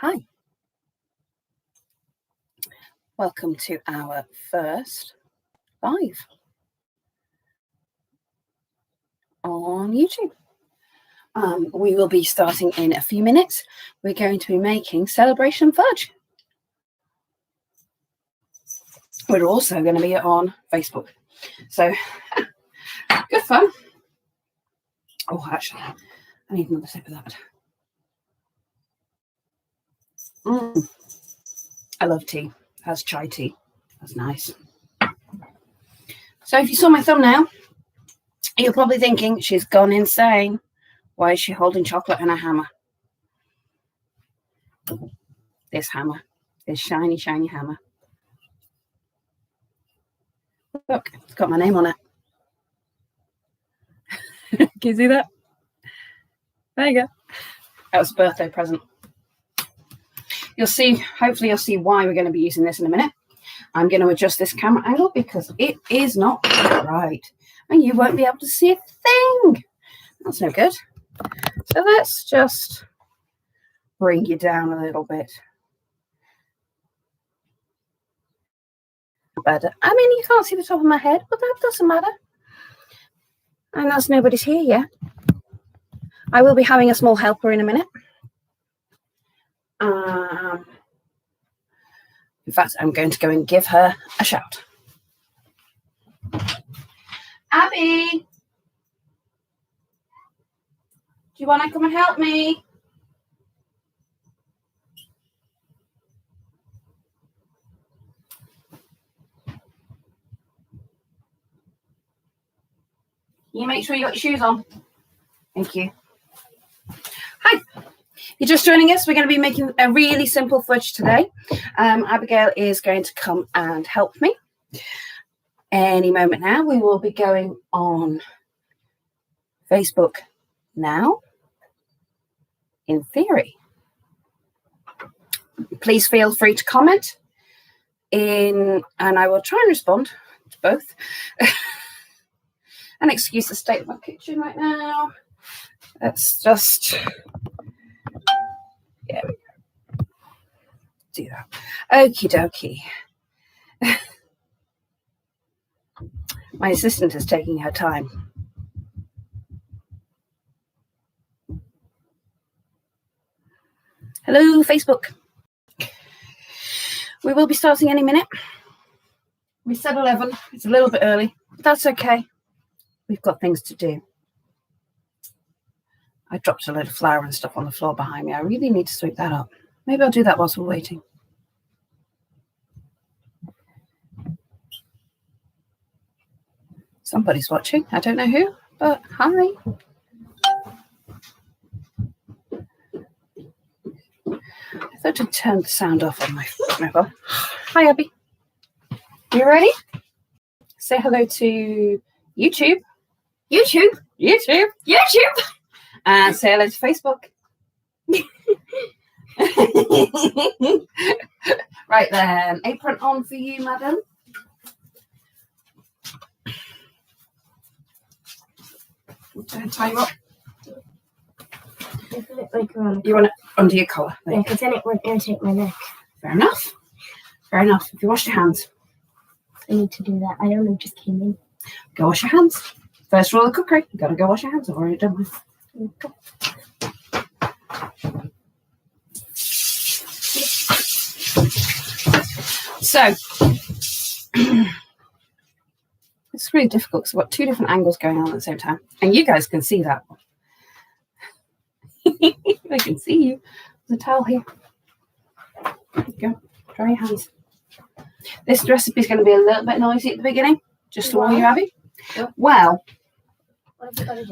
Hi, welcome to our first live on YouTube. We will be starting in a few minutes. We're going to be making celebration fudge. We're also going to be on Facebook. So, good fun. Oh, actually, I need another sip of that. I love tea. That's chai tea. That's nice. So if you saw my thumbnail, you're probably thinking, she's gone insane. Why is she holding chocolate and a hammer? This hammer. This shiny, shiny hammer. Look, it's got my name on it. Can you see that? There you go. That was a birthday present. You'll see, hopefully you'll see why we're going to be using this in a minute. I'm going to adjust this camera angle because it is not right. And you won't be able to see a thing. That's no good. So let's just bring you down a little bit. Better. I mean, you can't see the top of my head, but that doesn't matter. And that's nobody's here yet. I will be having a small helper in a minute. In fact, I'm going to go and give her a shout. Abby, do you want to come and help me? Can you make sure you got your shoes on? Thank you. Hi. You're just joining us. We're going to be making a really simple fudge today. Abigail is going to come and help me. Any moment now, we will be going on Facebook now, in theory. Please feel free to comment and I will try and respond to both. And excuse the state of my kitchen right now. Let's just... There we go. Do that. Okie dokie. My assistant is taking her time. Hello, Facebook. We will be starting any minute. We said 11. It's a little bit early, but that's okay. We've got things to do. I dropped a load of flour and stuff on the floor behind me. I really need to sweep that up. Maybe I'll do that whilst we're waiting. Somebody's watching. I don't know who, but hi. I thought I'd turn the sound off on my mobile. Hi, Abby. You ready? Say hello to YouTube. YouTube. And say hello to Facebook. Right then, apron on for you, madam. I'll tie you up. You want it under your collar? Yeah, because then it won't irritate my neck. Fair enough. Fair enough. If you wash your hands. I need to do that. I only just came in. Go wash your hands. First rule of cookery. You've got to go wash your hands. I've already done this. So, it's really difficult because I've got two different angles going on at the same time. And you guys can see that. I can see you. There's a towel here. There you go. Dry your hands. This recipe is going to be a little bit noisy at the beginning. Just to warn you, Abby. Yep. Well,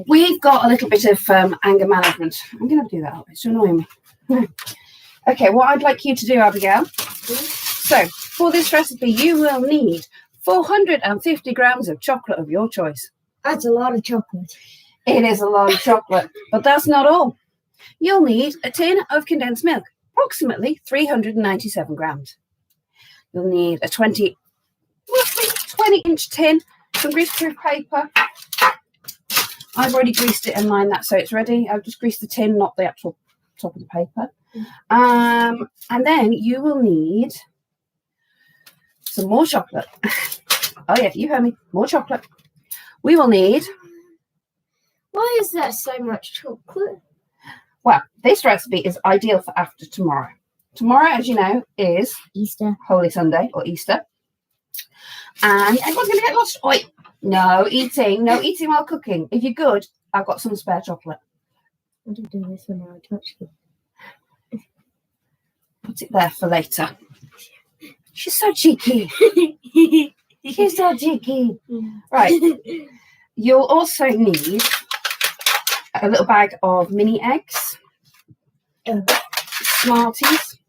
we've got a little bit of anger management. I'm going to do that. It's annoying me. Okay, what I'd like you to do, Abigail. So, for this recipe, you will need 450 grams of chocolate of your choice. That's a lot of chocolate. It is a lot of chocolate, but that's not all. You'll need a tin of condensed milk, approximately 397 grams. You'll need a 20-inch tin, some greaseproof paper. I've already greased it and lined that so it's ready. I've just greased the tin, not the actual top of the paper. And then you will need some more chocolate. Oh yeah, you heard me. More chocolate. We will need. Why is there so much chocolate? Well, this recipe is ideal for after tomorrow. Tomorrow, as you know, is Easter. Holy Sunday or Easter. And everyone's going to get lost. Oi, no eating while cooking. If you're good, I've got some spare chocolate. I didn't do this when I touched it. Put it there for later. She's so cheeky. She's so cheeky. Right. You'll also need a little bag of mini eggs, Smarties,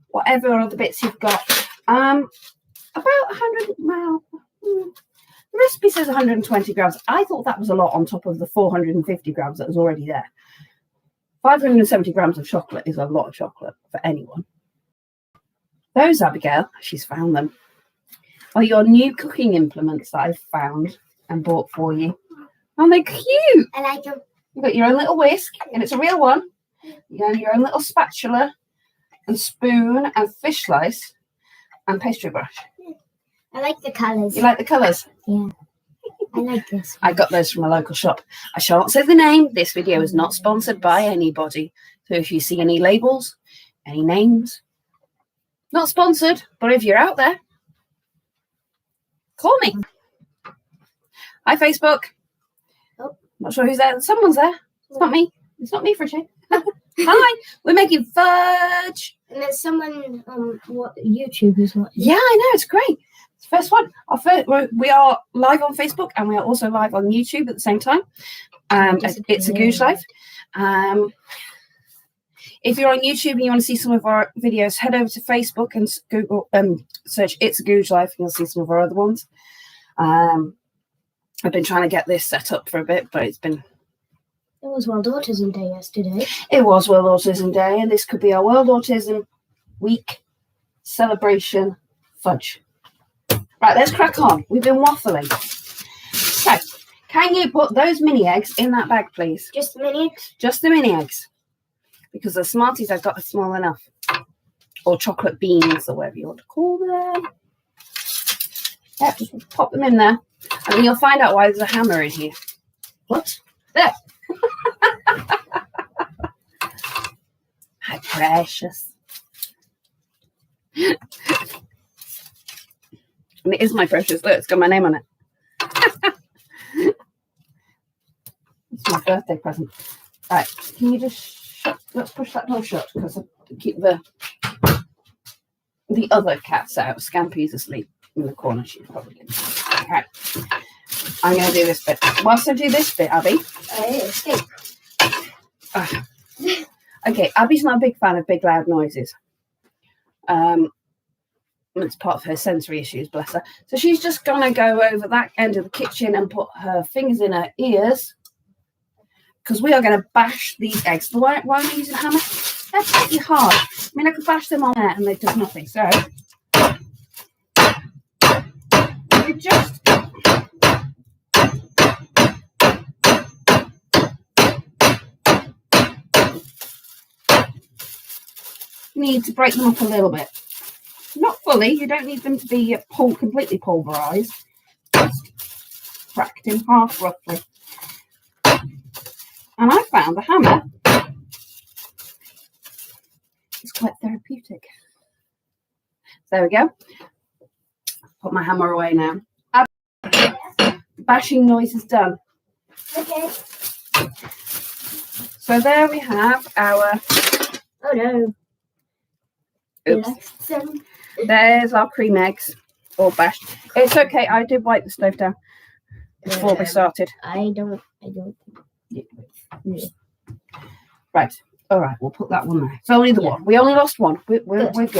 whatever other bits you've got. About 100. Well, the recipe says 120 grams. I thought that was a lot on top of the 450 grams that was already there. 570 grams of chocolate is a lot of chocolate for anyone. Those, Abigail, she's found them, are your new cooking implements that I've found and bought for you. Aren't they cute? I like them. You've got your own little whisk, and it's a real one. You got your own little spatula and spoon and fish slice and pastry brush. I like the colours. You like the colours? Yeah. I like this. I got those from a local shop. I shan't say the name. This video is not sponsored by anybody. So if you see any labels, any names, not sponsored, but if you're out there, call me. Hi, Facebook. Oh. Not sure who's there. Someone's there. It's not me. It's not me for a change. Hi, we're making fudge. And there's someone on YouTube as well. Yeah, I know. It's great. It's the first one. We are live on Facebook and we are also live on YouTube at the same time. It's a Googe Life. If you're on YouTube and you want to see some of our videos, head over to Facebook and Google search It's a Googe Life and you'll see some of our other ones. I've been trying to get this set up for a bit, but it's been... It was World Autism Day yesterday. It was World Autism Day, and this could be our World Autism Week celebration fudge. Right, let's crack on. We've been waffling. So, can you put those mini eggs in that bag, please? Just the mini eggs? Just the mini eggs. Because the Smarties I've got are small enough. Or chocolate beans, or whatever you want to call them. Yeah, just pop them in there. And then you'll find out why there's a hammer in here. What? There. How precious. And it is my precious. Look, it's got my name on it. It's my birthday present. Right, can you just shut? Let's push that door shut because I keep the other cats out. Scampy's asleep in the corner. She's probably in. Right. I'm going to do this bit. Whilst I do this bit, Abby. Escape. Okay, Abby's not a big fan of big, loud noises. It's part of her sensory issues, bless her. So she's just going to go over that end of the kitchen and put her fingers in her ears because we are going to bash these eggs. So why am I using a hammer? They're pretty hard. I mean, I could bash them on there and they do nothing. So you just need to break them up a little bit. Not fully. You don't need them to be completely pulverized. Just cracked in half roughly. And I found the hammer is quite therapeutic. There we go. Put my hammer away now. Bashing noise is done. Okay. So there we have our... Oh no. Oops. There's our cream eggs all bashed. It's okay. I did wipe the stove down before we started. I don't. Yeah. Right. All right. We'll put that one there. It's only the one. We only lost one. We're good.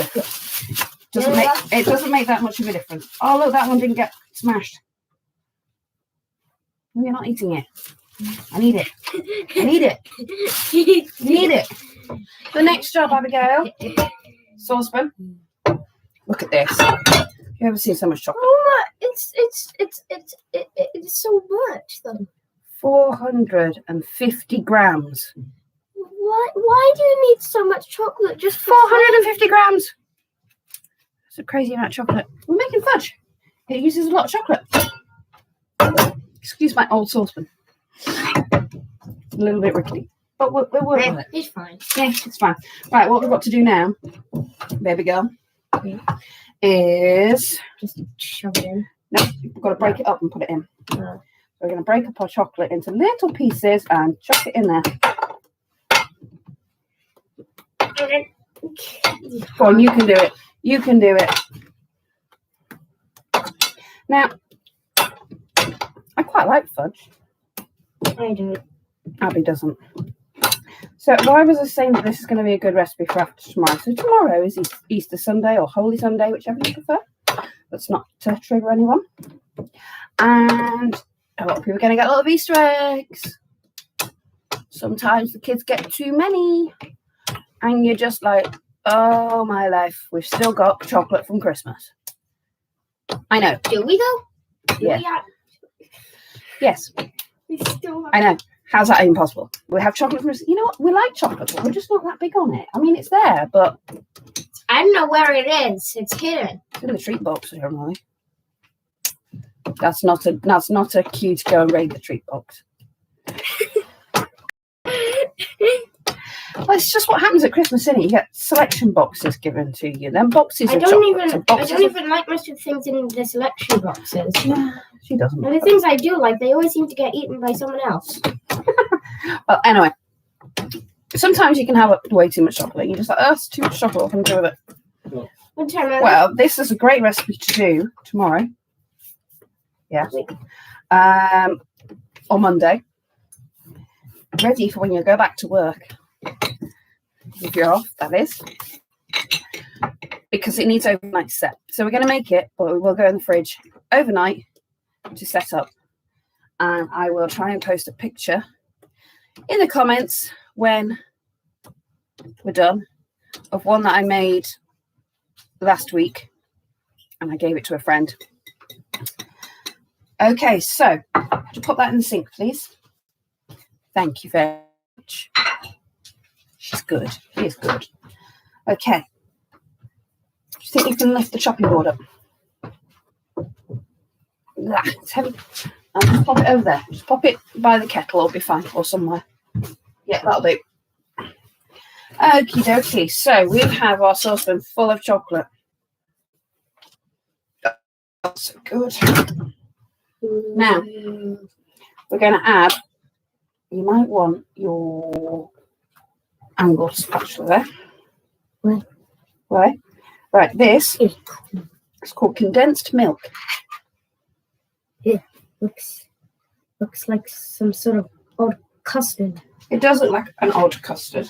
It doesn't make that much of a difference. Oh look, that one didn't get smashed. You're not eating it. I need it. I need it. You need it. The next job, Abigail. Saucepan. Look at this. Have you ever seen so much chocolate? Oh my! It's so much though. 450 grams. Why do you need so much chocolate? Just for 450 grams. It's a crazy amount of chocolate. We're making fudge. It uses a lot of chocolate. Excuse my old saucepan. A little bit rickety. But we'll work with it. It's fine. Yeah, it's fine. Right, what we've got to do now, baby girl, is... Just shove it in. No, we've got to break it up and put it in. So we're going to break up our chocolate into little pieces and chuck it in there. Go on, you can do it. You can do it. Now, I quite like fudge. I do. Abby doesn't. So why was I saying that this is going to be a good recipe for after tomorrow? So tomorrow is Easter Sunday or Holy Sunday, whichever you prefer. That's not to trigger anyone. And a lot of people are going to get a lot of Easter eggs. Sometimes the kids get too many. And you're just like, oh my life, we've still got chocolate from Christmas. I know. Do we though? Yeah. Yes. We still have. I know. How's that even possible? We have chocolate from... You know what? We like chocolate, but we're just not that big on it. I mean, it's there, but... I don't know where it is. It's hidden. It's in the treat box, generally. That's not a cue to go and raid the treat box. Well, it's just what happens at Christmas, isn't it? You get selection boxes given to you. Then boxes I of don't chocolates. even. I don't even like most of the things in the selection boxes. Yeah, she doesn't. And the things I do like, they always seem to get eaten by someone else. Well, anyway, sometimes you can have way too much chocolate. You're just like, oh, it's too much chocolate. What can I do with it? Yeah. Well, this is a great recipe to do tomorrow. Yeah. On Monday. Ready for when you go back to work. If you're off, that is. Because it needs overnight set. So we're going to make it, but we will go in the fridge overnight to set up. And I will try and post a picture in the comments when we're done of one that I made last week. And I gave it to a friend. Okay, so to put that in the sink, please. Thank you very much. She's good. She is good. Okay. Do you think you can lift the chopping board up? It's heavy. I'll just pop it over there. Just pop it by the kettle, it'll be fine, or somewhere. Yeah, that'll do. Okie dokie. So we have our saucepan full of chocolate. That's so good. Now, we're going to add, you might want your angled spatula there. Right. Right, this is called condensed milk. Yeah, looks like some sort of odd custard. It does look like an odd custard,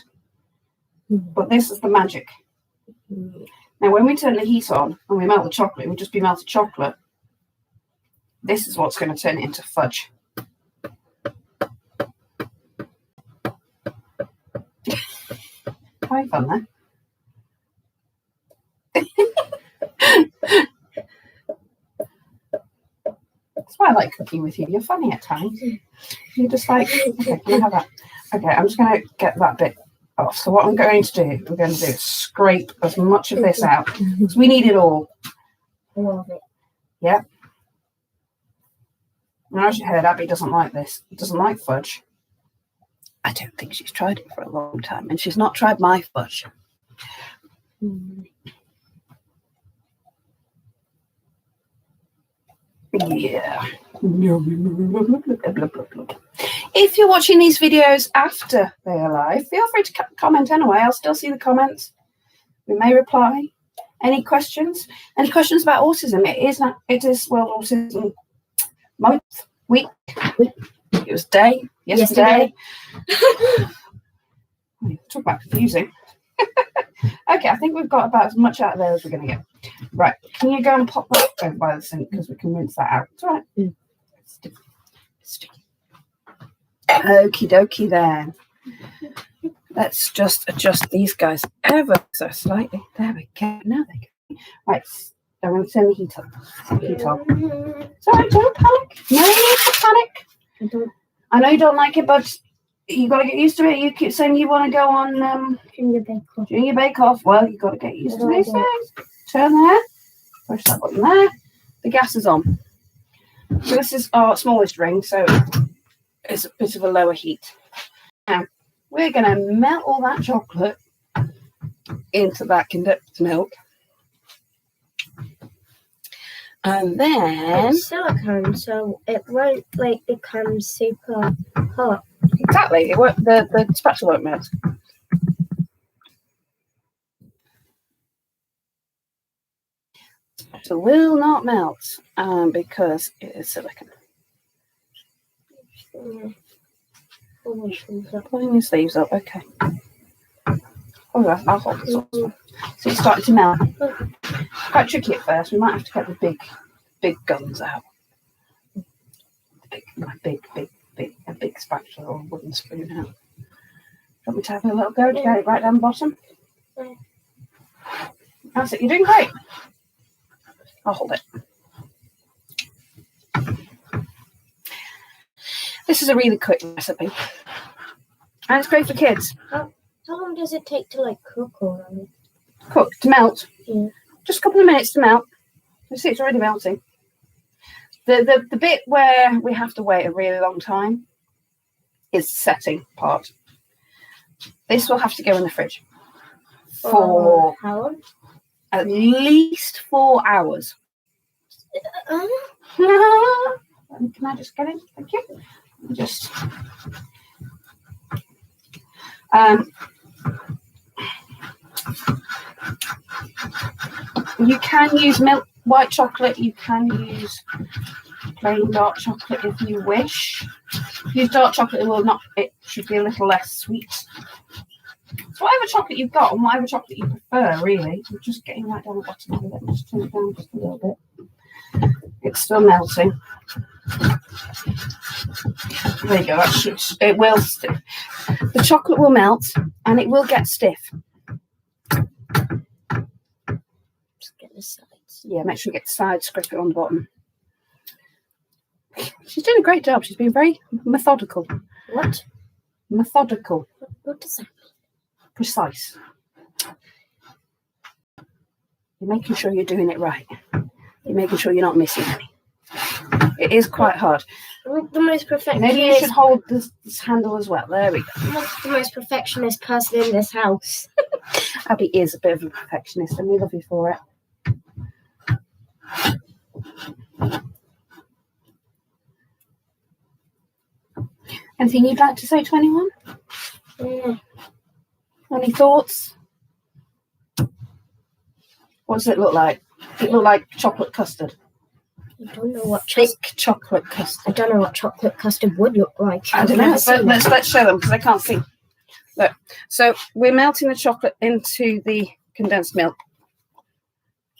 but this is the magic. Now, when we turn the heat on and we melt the chocolate, it will just be melted chocolate. This is what's going to turn it into fudge. Have fun there. That's why I like cooking with you. You're funny at times. You're just like, okay, can I have that? Okay, I'm just going to get that bit off. So what I'm going to do, we're going to do is scrape as much of this out. Because we need it all. All of it. Yeah. And as you heard, Abby doesn't like this. Doesn't like fudge. I don't think she's tried it for a long time. And she's not tried my fudge. Yeah. If you're watching these videos after they are live, feel free to comment anyway. I'll still see the comments. We may reply. Any questions? Any questions about autism? It is World Autism Month, week. It was day, yesterday. Talk about confusing. Okay, I think we've got about as much out of there as we're going to get. Right, can you go and pop that over by the sink because we can rinse that out. It's all right. Sticky. Okie dokie then. Let's just adjust these guys ever so slightly. There we go. Now they go. Right, I'm going to turn the heat up. It's all right, don't panic. No need to panic. I know you don't like it, but You got to get used to it. You keep saying you want to go on Junior Bake Off. Junior Bake Off. Well, you got to get used to What do I these do? things. Turn there. Push that button there. The gas is on. So this is our smallest ring, so it's a bit of a lower heat. Now we're going to melt all that chocolate into that condensed milk, and then It's silicone, so it won't like become super hot. exactly the spatula won't melt. So will not melt because it is silicone. Pulling your sleeves up, okay. Oh, I'll hold this up. So it's starting to melt. Quite tricky at first. We might have to get the big guns out. A big spatula or wooden spoon out. Want me to have a little go to get it right down the bottom? That's it. You're doing great. I'll hold it. This is a really quick recipe. And it's great for kids. How long does it take to like cook all of it? Cook, to melt. Yeah. Just a couple of minutes to melt. You see it's already melting. The bit where we have to wait a really long time is the setting part. This will have to go in the fridge for how long? at least 4 hours. Can I just get in? Thank you. Just you can use milk white chocolate, you can use plain dark chocolate if you wish. Use dark chocolate, it should be a little less sweet. So whatever chocolate you've got and whatever chocolate you prefer, really. I'm just getting right down the bottom of it. Let me just turn it down just a little bit. It's still melting. There you go. It will stiff. The chocolate will melt and it will get stiff. Just get the sides. Yeah, make sure you get the sides, scrape it on the bottom. She's doing a great job. She's been very methodical. What? Methodical. What does that mean? Precise. You're making sure you're doing it right. You're making sure you're not missing any. It is quite hard. The most perfectionist. Maybe you should hold this handle as well. There we go. I'm the most perfectionist person in this house. Abby is a bit of a perfectionist and we love you for it. Anything you'd like to say to anyone? Yeah. Any thoughts? What does it look like? It look like chocolate custard. I don't know what Thick chocolate custard. I don't know what chocolate custard would look like. I don't know, but let's show them because I can't see. Look, so we're melting the chocolate into the condensed milk,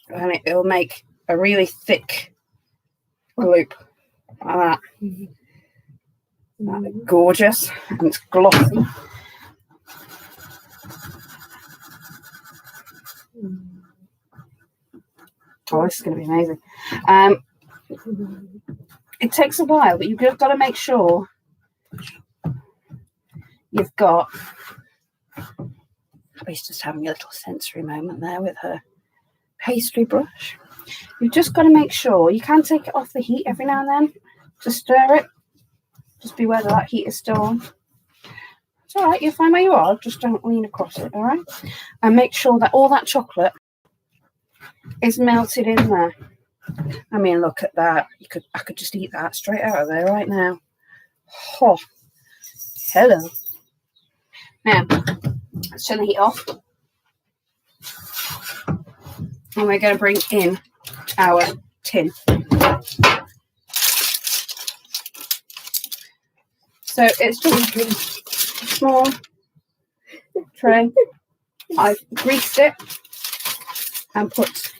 and it will make a really thick gloop like that. That's gorgeous, and it's glossy. Oh, this is going to be amazing. It takes a while, but you've got to make sure you've got. Abby's just having a little sensory moment there with her pastry brush. You've just got to make sure you can take it off the heat every now and then to stir it. Just be aware that heat is still on. It's all right. You're fine where you are. Just don't lean across it. All right, and make sure that all that chocolate is melted in there. I mean, look at that. I could just eat that straight out of there right now. Oh, hello. Now, let's turn the heat off. And we're going to bring in our tin. So it's just a small tray. I've greased it and put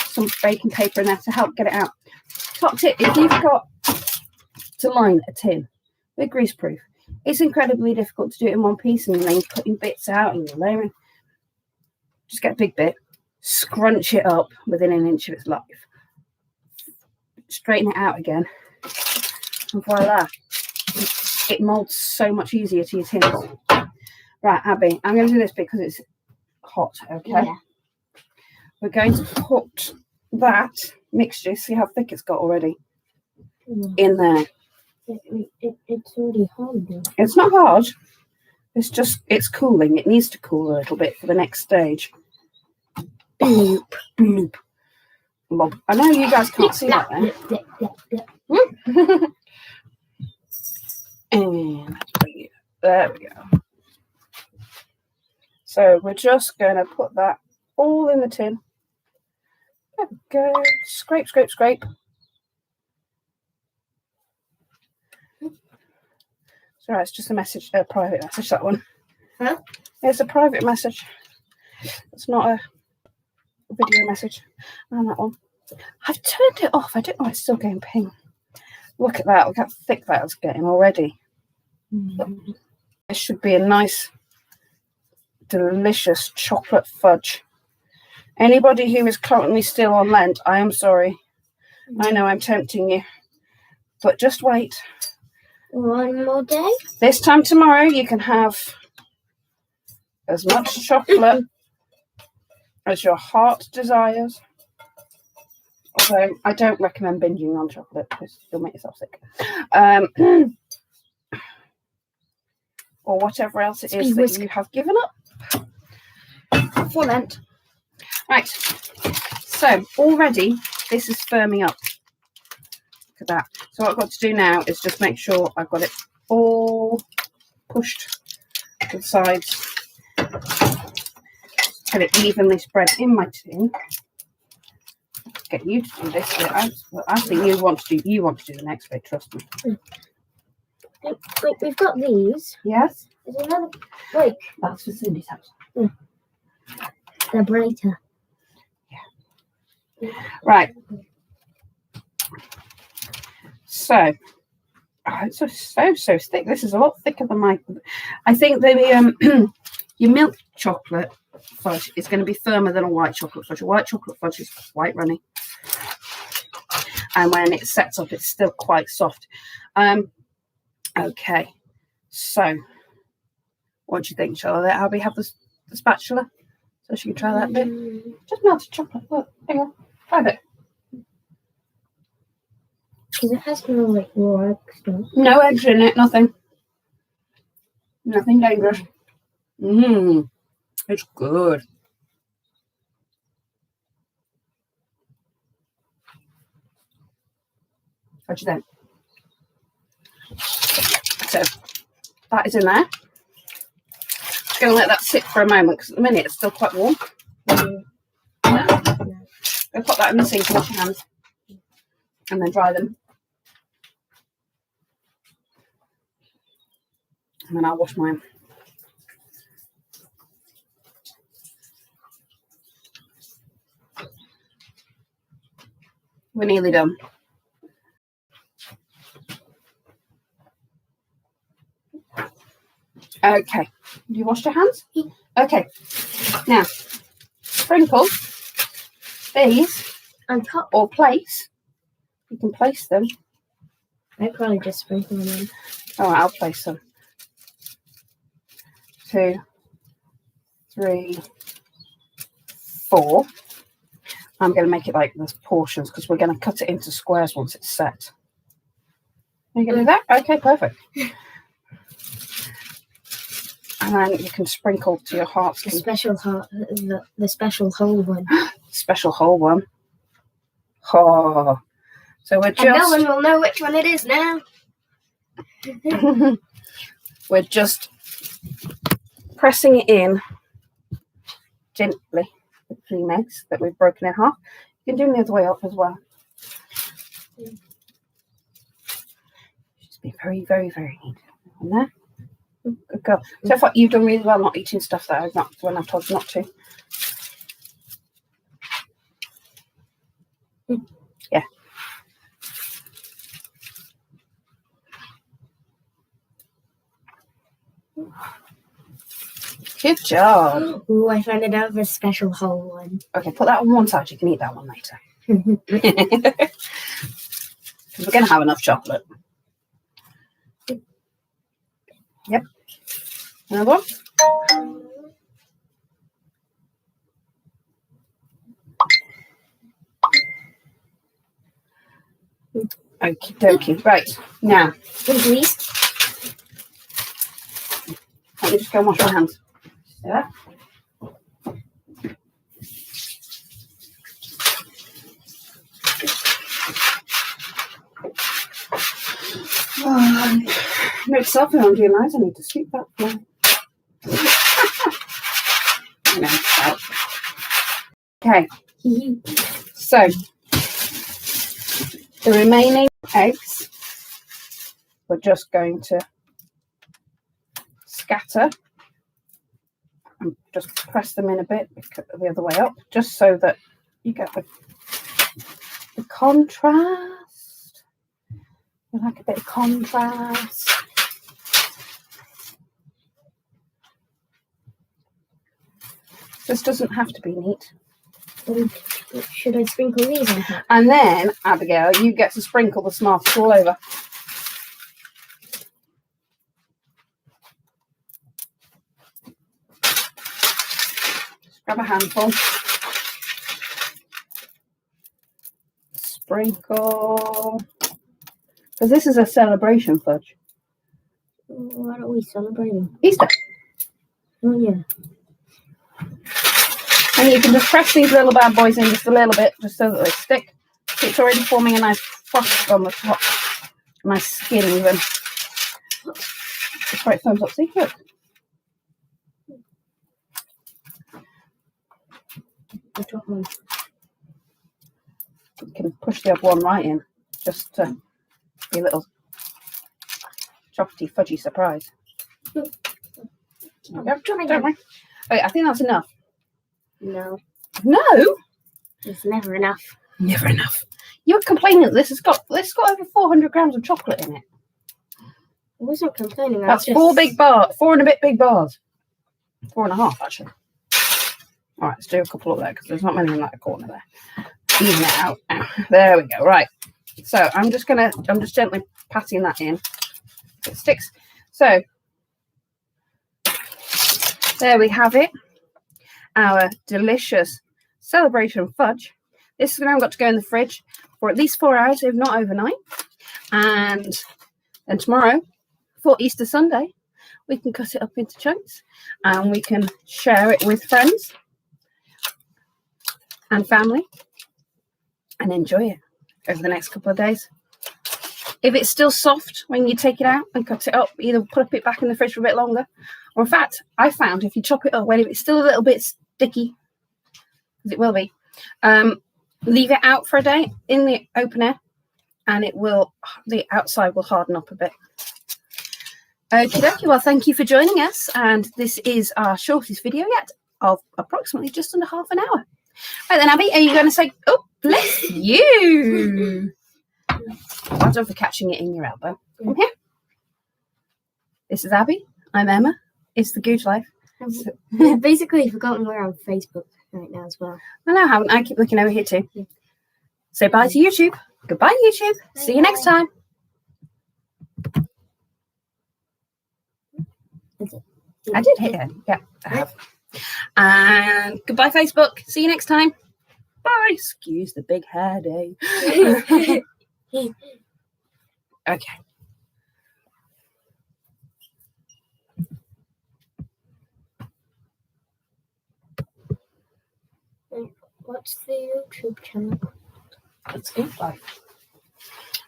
some baking paper in there to help get it out. Top tip, if you've got to line a tin, they're grease proof. It's incredibly difficult to do it in one piece and then you're cutting bits out and you're layering. Just get a big bit, scrunch it up within an inch of its life, straighten it out again, and voila. it molds so much easier to your tins. Right, Abby, I'm going to do this because it's hot, okay? Yeah. We're going to put that mixture, see how thick it's got already, in there. It's already hard though. It's not hard. It's cooling. It needs to cool a little bit for the next stage. Bloop. Bloop. Blob. I know you guys can't see that there. And there we go. So we're just going to put that all in the tin. There we go. Scrape, scrape, scrape. Sorry, it's just a message, a private message, that one. Huh? It's a private message. It's not a video message. And that one. I've turned it off. I don't know, it's still going ping. Look at that. Look how thick that's getting already. This should be a nice, delicious chocolate fudge. Anybody who is currently still on Lent, I am sorry. I know I'm tempting you. But just wait. One more day? This time tomorrow, you can have as much chocolate as your heart desires. Although I don't recommend binging on chocolate because you'll make yourself sick. Or whatever else it is that you have given up for Lent. Right. So already this is firming up. Look at that. So what I've got to do now is just make sure I've got it all pushed to the sides. Get it evenly spread in my tin. Get you to do this bit. I think you want to do the next bit, trust me. Wait, we've got these. Yes? Is there another? Wait. That's for Cindy's house. The braiter. Yeah. Right. So, it's so thick. This is a lot thicker than my. I think the your milk chocolate fudge is going to be firmer than a white chocolate fudge. A white chocolate fudge is quite runny, and when it sets up, it's still quite soft. Okay, so what do you think? Shall I let Abby have the spatula so she can try that bit? Just melted chocolate. Look, hang on, try it. Because it has no like raw egg stuff. No eggs in it, nothing. Nothing dangerous. It's good. What do you think? So that is in there. Just going to let that sit for a moment because at the minute it's still quite warm. Go pop that in the sink and wash your hands and then dry them. And then I'll wash mine. We're nearly done. Okay. You washed your hands? Okay. Now, sprinkle these On top. or place. You can place them. I probably just sprinkle them in. All right, I'll place them. 2, 3, 4. I'm going to make it like there's portions because we're going to cut it into squares once it's set. Are you going to do that? Okay, perfect. And then you can sprinkle to your heart's The special heart, the special whole one. special whole one. Oh, so we're And no just one will know which one it is now. we're just pressing it in gently with 3 eggs that we've broken in half. You can do them the other way up as well. Just be very, very, very neat. On there. Good girl. So far, you've done really well not eating stuff that I've not when I've told you not to. Yeah. Good job. Ooh, I found another special whole one. Okay, put that on one side. You can eat that one later. Because we're going to have enough chocolate. Yep. Another one. Okie dokie. Right. Now, Please. let me just go and wash my hands. See that? Oh, no selfie on doing eyes. I need to sweep that floor. Okay. So the remaining eggs we're just going to scatter and just press them in a bit the other way up, just so that you get the contrast. You like a bit of contrast. This doesn't have to be neat. Should I sprinkle these on top? And then, Abigail, you get to sprinkle the Smarties all over. Just grab a handful. Sprinkle. Because this is a celebration fudge. What are we celebrating? Easter. Oh, yeah. And you can just press these little bad boys in just a little bit, just so that they stick. It's already forming a nice frost on the top. Nice skin even. It's right, thumbs up, see? Look. I dropped one. You can push the other one right in, just to be a little chocolatey, fudgy surprise. There we go. Don't worry. Okay, I think that's enough. No. No? It's never enough. Never enough. You're complaining that this has got over 400 grams of chocolate in it. I wasn't complaining. That's 4 and a bit big bars. 4.5 actually. All right, let's do a couple up there because there's not many in that corner there. Even it out. There we go. Right. So I'm just gently patting that in. It sticks. So there we have it. Our delicious celebration fudge. This is now got to go in the fridge for at least 4 hours, if not overnight. And then tomorrow, for Easter Sunday, we can cut it up into chunks and we can share it with friends and family and enjoy it over the next couple of days. If it's still soft when you take it out and cut it up, either put it back in the fridge for a bit longer, or in fact, I found if you chop it up when it's still a little bit sticky, as it will be, leave it out for a day in the open air and the outside will harden up a bit. Okie dokie, well, thank you for joining us, and this is our shortest video yet of approximately just under half an hour. Right then, Abby, are you going to say, oh, bless you? Well done for catching it in your elbow. Come here. This is Abby. I'm Emma. It's the Gooch Life. I've basically forgotten we're on Facebook right now as well. I know, haven't I? Keep looking over here too. Yeah. Say bye to YouTube. Goodbye, YouTube. Bye. See you next time. I did hit it. Yeah, I have. And goodbye, Facebook. See you next time. Bye. Excuse the big hair day. Okay. What's the YouTube channel? It's Gooch Life.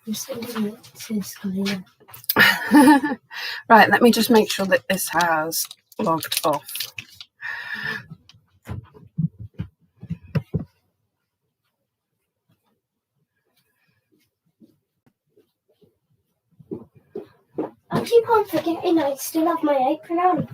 I'm sending it to Skylar. Right, let me just make sure that this has logged off. I keep on forgetting I still have my apron on.